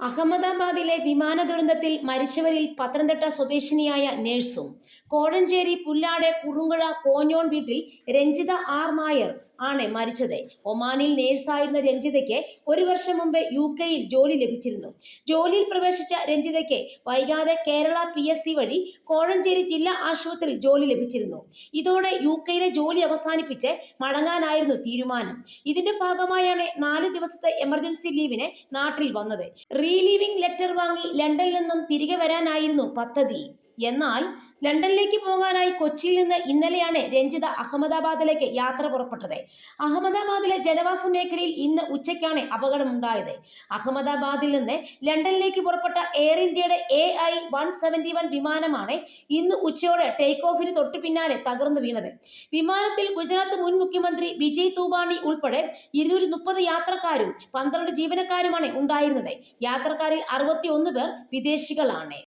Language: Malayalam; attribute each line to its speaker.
Speaker 1: അഹമ്മദാബാദിലെ വിമാന ദുരന്തത്തിൽ മരിച്ചവരിൽ പത്തനംതിട്ട സ്വദേശിനിയായ നഴ്സും കോഴഞ്ചേരി പുല്ലാട് കുറുങ്ങുഴ കോഞ്ഞോൺ വീട്ടിൽ രഞ്ജിത ആർ നായർ ആണ് മരിച്ചത്. ഒമാനിൽ നേഴ്സായിരുന്ന രഞ്ജിതയ്ക്ക് ഒരു വർഷം മുമ്പ് UK-യിൽ ജോലി ലഭിച്ചിരുന്നു. ജോലിയിൽ പ്രവേശിച്ച രഞ്ജിതയ്ക്ക് വൈകാതെ കേരള PSC വഴി കോഴഞ്ചേരി ജില്ലാ ആശുപത്രിയിൽ ജോലി ലഭിച്ചിരുന്നു. ഇതോടെ UK-യിലെ ജോലി അവസാനിപ്പിച്ച് മടങ്ങാനായിരുന്നു തീരുമാനം. ഇതിന്റെ ഭാഗമായാണ് 4 ദിവസത്തെ എമർജൻസി ലീവിന് നാട്ടിൽ വന്നത്. റീലീവിംഗ് ലെറ്റർ വാങ്ങി ലണ്ടനിൽ നിന്നും തിരികെ വരാനായിരുന്നു പദ്ധതി. എന്നാൽ ലണ്ടനിലേക്ക് പോകാനായി കൊച്ചിയിൽ നിന്ന് ഇന്നലെയാണ് രഞ്ജിത അഹമ്മദാബാദിലേക്ക് യാത്ര പുറപ്പെട്ടത്. അഹമ്മദാബാദിലെ ജനവാസ മേഖലയിൽ ഇന്ന് ഉച്ചയ്ക്കാണ് അപകടമുണ്ടായത്. അഹമ്മദാബാദിൽ നിന്ന് ലണ്ടനിലേക്ക് പുറപ്പെട്ട എയർ ഇന്ത്യയുടെ AI-171 വിമാനമാണ് ഇന്ന് ഉച്ചയോടെ ടേക്ക് ഓഫിന് തൊട്ടു പിന്നാലെ തകർന്നു വീണത്. വിമാനത്തിൽ ഗുജറാത്ത് മുൻ മുഖ്യമന്ത്രി വിജയ് തൂബാണി ഉൾപ്പെടെ 230 യാത്രക്കാരും 12 ജീവനക്കാരുമാണ് ഉണ്ടായിരുന്നത്. യാത്രക്കാരിൽ 61 പേർ വിദേശികളാണ്.